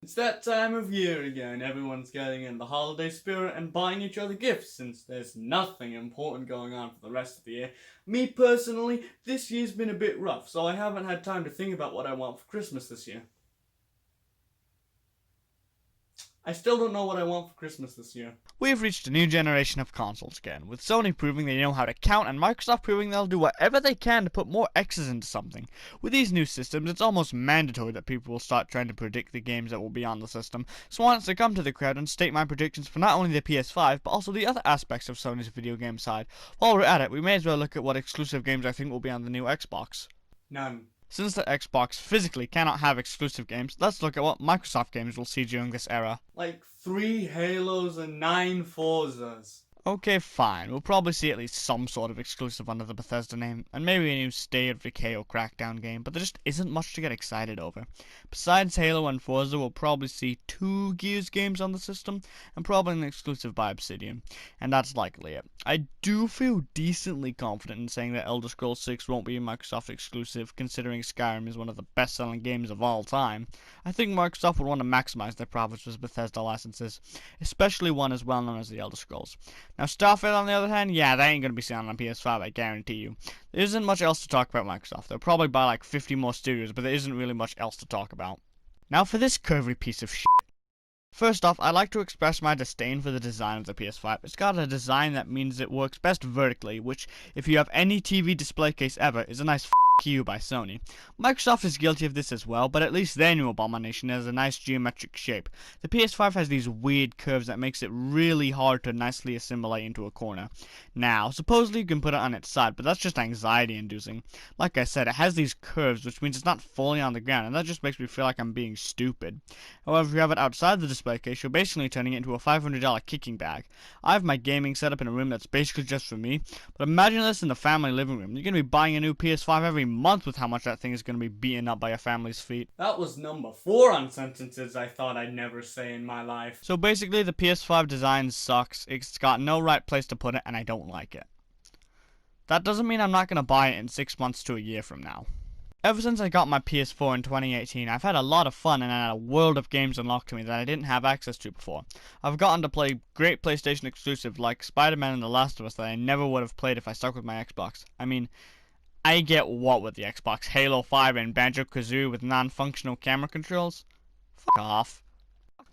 It's that time of year again. Everyone's getting in the holiday spirit and buying each other gifts since there's nothing important going on for the rest of the year. Me personally, this year's been a bit rough, so I haven't had time to think about what I want for Christmas this year. I still don't know what I want for Christmas this year. We have reached a new generation of consoles again, with Sony proving they know how to count and Microsoft proving they'll do whatever they can to put more X's into something. With these new systems, it's almost mandatory that people will start trying to predict the games that will be on the system, so I wanted to come to the crowd and state my predictions for not only the PS5, but also the other aspects of Sony's video game side. While we're at it, we may as well look at what exclusive games I think will be on the new Xbox. None. Since the Xbox physically cannot have exclusive games, let's look at what Microsoft games will see during this era. Like 3 Halos and 9 Forzas. Okay, fine. We'll probably see at least some sort of exclusive under the Bethesda name, and maybe a new State of Decay or Crackdown game, but there just isn't much to get excited over. Besides Halo and Forza, we'll probably see 2 Gears games on the system, and probably an exclusive by Obsidian, and that's likely it. I do feel decently confident in saying that Elder Scrolls 6 won't be a Microsoft exclusive, considering Skyrim is one of the best-selling games of all time. I think Microsoft would want to maximize their profits with Bethesda licenses, especially one as well known as the Elder Scrolls. Now, Starfield, on the other hand, yeah, that ain't going to be seen on PS5, I guarantee you. There isn't much else to talk about Microsoft. They'll probably buy like 50 more studios, but there isn't really much else to talk about. Now for this curvy piece of shit. First off, I'd like to express my disdain for the design of the PS5. It's got a design that means it works best vertically, which, if you have any TV display case ever, is a nice you by Sony. Microsoft is guilty of this as well, but at least their new abomination has a nice geometric shape. The PS5 has these weird curves that makes it really hard to nicely assimilate into a corner. Now, supposedly you can put it on its side, but that's just anxiety inducing. Like I said, it has these curves, which means it's not fully on the ground, and that just makes me feel like I'm being stupid. However, if you have it outside the display case, you're basically turning it into a $500 kicking bag. I have my gaming set up in a room that's basically just for me, but imagine this in the family living room. You're going to be buying a new PS5 every month with how much that thing is going to be beaten up by a family's feet. That was number 4 on sentences I thought I'd never say in my life. So basically, the PS5 design sucks. It's got no right place to put it, and I don't like it. That doesn't mean I'm not going to buy it in 6 months to a year from now. Ever since I got my PS4 in 2018, I've had a lot of fun and had a world of games unlocked to me that I didn't have access to before. I've gotten to play great PlayStation exclusives like Spider-Man and The Last of Us that I never would have played if I stuck with my Xbox. I mean, I get what with the Xbox, Halo 5 and Banjo-Kazooie with non-functional camera controls? Fuck off.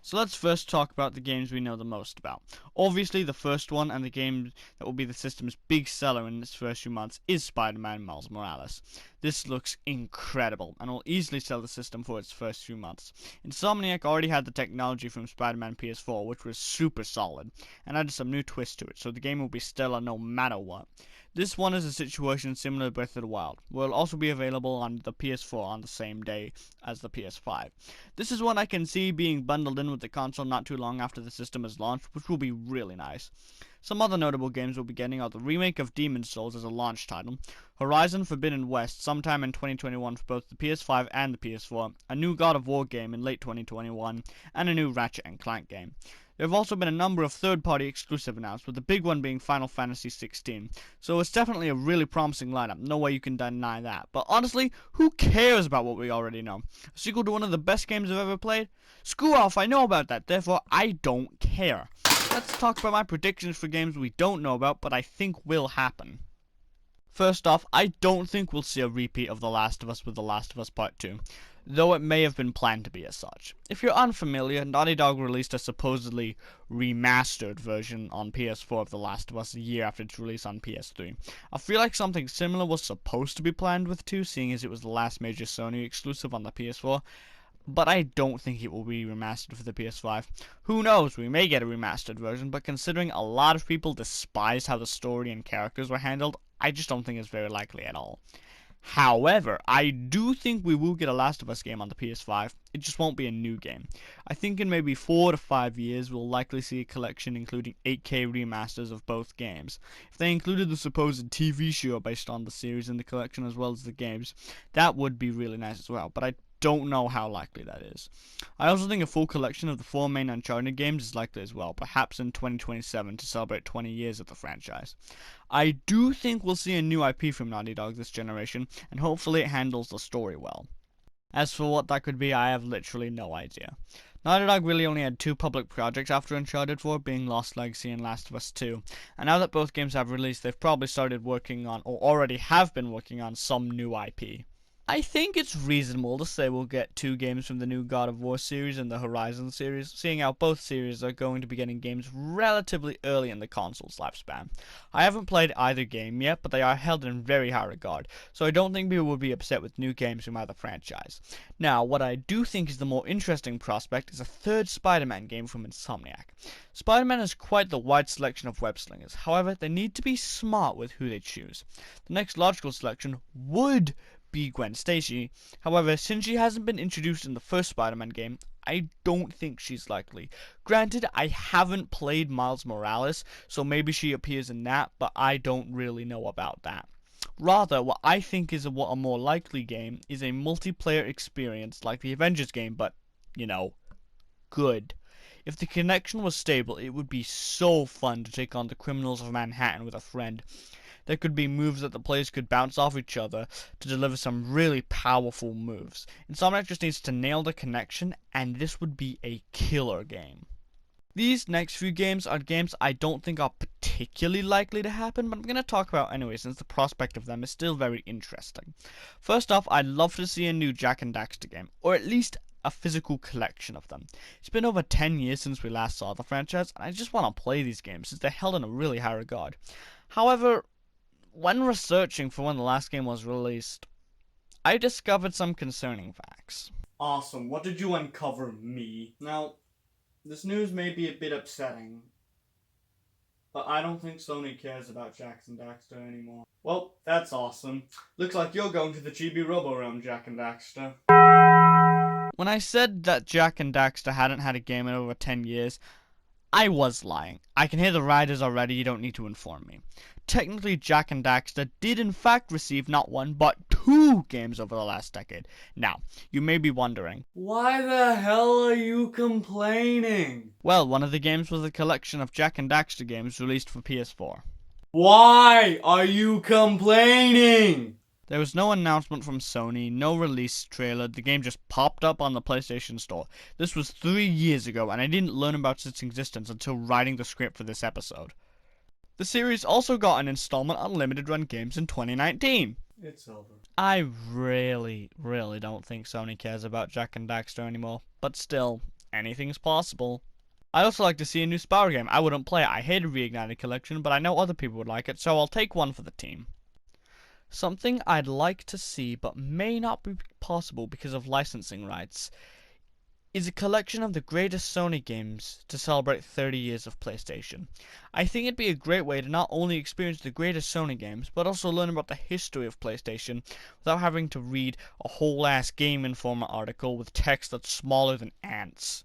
So let's first talk about the games we know the most about. Obviously, the first one and the game that will be the system's big seller in its first few months is Spider-Man Miles Morales. This looks incredible and will easily sell the system for its first few months. Insomniac already had the technology from Spider-Man PS4, which was super solid, and added some new twists to it, so the game will be stellar no matter what. This one is a situation similar to Breath of the Wild, where it will also be available on the PS4 on the same day as the PS5. This is one I can see being bundled in with the console not too long after the system is launched, which will be really nice. Some other notable games we'll be getting are the remake of Demon's Souls as a launch title, Horizon Forbidden West sometime in 2021 for both the PS5 and the PS4, a new God of War game in late 2021, and a new Ratchet & Clank game. There have also been a number of third-party exclusive announced, with the big one being Final Fantasy XVI. So it's definitely a really promising lineup, no way you can deny that. But honestly, who cares about what we already know? A sequel to one of the best games I've ever played? Screw off, I know about that, therefore I don't care. Let's talk about my predictions for games we don't know about, but I think will happen. First off, I don't think we'll see a repeat of The Last of Us with The Last of Us Part 2, though it may have been planned to be as such. If you're unfamiliar, Naughty Dog released a supposedly remastered version on PS4 of The Last of Us a year after its release on PS3. I feel like something similar was supposed to be planned with 2, seeing as it was the last major Sony exclusive on the PS4, but I don't think it will be remastered for the PS5. Who knows, we may get a remastered version, but considering a lot of people despise how the story and characters were handled, I just don't think it's very likely at all. However, I do think we will get a Last of Us game on the PS5. It just won't be a new game. I think in maybe 4 to 5 years, we'll likely see a collection including 8K remasters of both games. If they included the supposed TV show based on the series in the collection as well as the games, that would be really nice as well, but I don't know how likely that is. I also think a full collection of the 4 main Uncharted games is likely as well, perhaps in 2027 to celebrate 20 years of the franchise. I do think we'll see a new IP from Naughty Dog this generation, and hopefully it handles the story well. As for what that could be, I have literally no idea. Naughty Dog really only had two public projects after Uncharted 4, being Lost Legacy and Last of Us 2. And now that both games have released, they've probably started working on, or already have been working on, some new IP. I think it's reasonable to say we'll get 2 games from the new God of War series and the Horizon series, seeing how both series are going to be getting games relatively early in the console's lifespan. I haven't played either game yet, but they are held in very high regard, so I don't think people would be upset with new games from either franchise. Now, what I do think is the more interesting prospect is a third Spider-Man game from Insomniac. Spider-Man has quite the wide selection of web slingers, however, they need to be smart with who they choose. The next logical selection would be Gwen Stacy. However, since she hasn't been introduced in the first Spider-Man game, I don't think she's likely. Granted, I haven't played Miles Morales, so maybe she appears in that, but I don't really know about that. Rather, what I think is a more likely game is a multiplayer experience like the Avengers game, but, good. If the connection was stable, it would be so fun to take on the criminals of Manhattan with a friend. There could be moves that the players could bounce off each other to deliver some really powerful moves. Insomniac just needs to nail the connection, and this would be a killer game. These next few games are games I don't think are particularly likely to happen, but I'm going to talk about anyway since the prospect of them is still very interesting. First off, I'd love to see a new Jak and Daxter game, or at least a physical collection of them. It's been over 10 years since we last saw the franchise, and I just want to play these games since they're held in a really high regard. However, when researching for when the last game was released, I discovered some concerning facts. Awesome. What did you uncover, me? Now, this news may be a bit upsetting, but I don't think Sony cares about Jak and Daxter anymore. Well, that's awesome. Looks like you're going to the Chibi Robo realm, Jak and Daxter. When I said that Jak and Daxter hadn't had a game in over 10 years, I was lying. I can hear the riders already, you don't need to inform me. Technically, Jak and Daxter did in fact receive not 1, but 2 games over the last decade. Now, you may be wondering, why the hell are you complaining? Well, one of the games was a collection of Jak and Daxter games released for PS4. Why are you complaining? There was no announcement from Sony, no release trailer, the game just popped up on the PlayStation Store. This was 3 years ago, and I didn't learn about its existence until writing the script for this episode. The series also got an installment on limited run games in 2019. It's over. I really don't think Sony cares about Jak and Daxter anymore, but still, anything's possible. I'd also like to see a new Spyro game. I wouldn't play it, I hated Reignited Collection, but I know other people would like it, so I'll take one for the team. Something I'd like to see, but may not be possible because of licensing rights, is a collection of the greatest Sony games to celebrate 30 years of PlayStation. I think it'd be a great way to not only experience the greatest Sony games, but also learn about the history of PlayStation without having to read a whole-ass Game Informer article with text that's smaller than ants.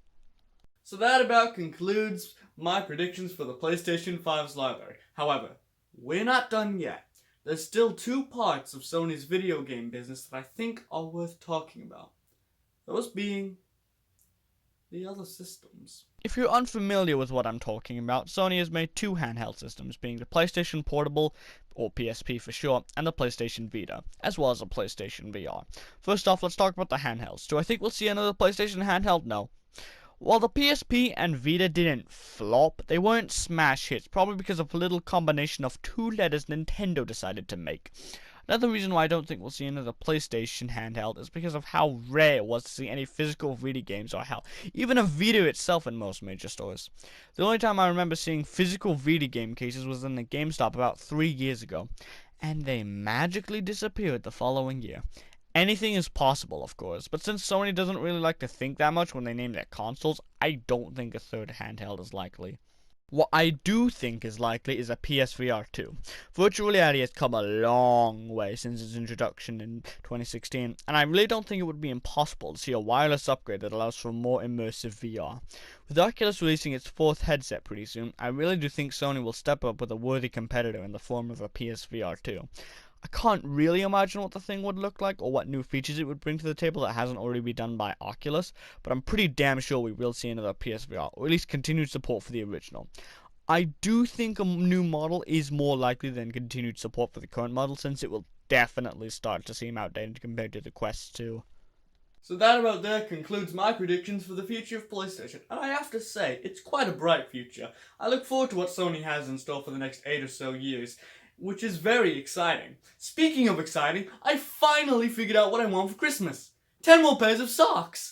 So that about concludes my predictions for the PlayStation 5's library. However, we're not done yet. There's still 2 parts of Sony's video game business that I think are worth talking about. Those being the other systems. If you're unfamiliar with what I'm talking about, Sony has made 2 handheld systems, being the PlayStation Portable, or PSP for short, and the PlayStation Vita, as well as the PlayStation VR. First off, let's talk about the handhelds. Do I think we'll see another PlayStation handheld? No. While the PSP and Vita didn't flop, they weren't smash hits, probably because of a little combination of 2 letters Nintendo decided to make. Another reason why I don't think we'll see another PlayStation handheld is because of how rare it was to see any physical Vita games, or hell, even a Vita itself in most major stores. The only time I remember seeing physical Vita game cases was in the GameStop about 3 years ago, and they magically disappeared the following year. Anything is possible, of course, but since Sony doesn't really like to think that much when they name their consoles, I don't think a third handheld is likely. What I do think is likely is a PSVR 2. Virtual reality has come a long way since its introduction in 2016, and I really don't think it would be impossible to see a wireless upgrade that allows for more immersive VR. With Oculus releasing its 4th headset pretty soon, I really do think Sony will step up with a worthy competitor in the form of a PSVR 2. I can't really imagine what the thing would look like or what new features it would bring to the table that hasn't already been done by Oculus, but I'm pretty damn sure we will see another PSVR, or at least continued support for the original. I do think a new model is more likely than continued support for the current model, since it will definitely start to seem outdated compared to the Quest 2. So that about there concludes my predictions for the future of PlayStation, and I have to say, it's quite a bright future. I look forward to what Sony has in store for the next 8 or so years, which is very exciting. Speaking of exciting, I finally figured out what I want for Christmas. 10 more pairs of socks!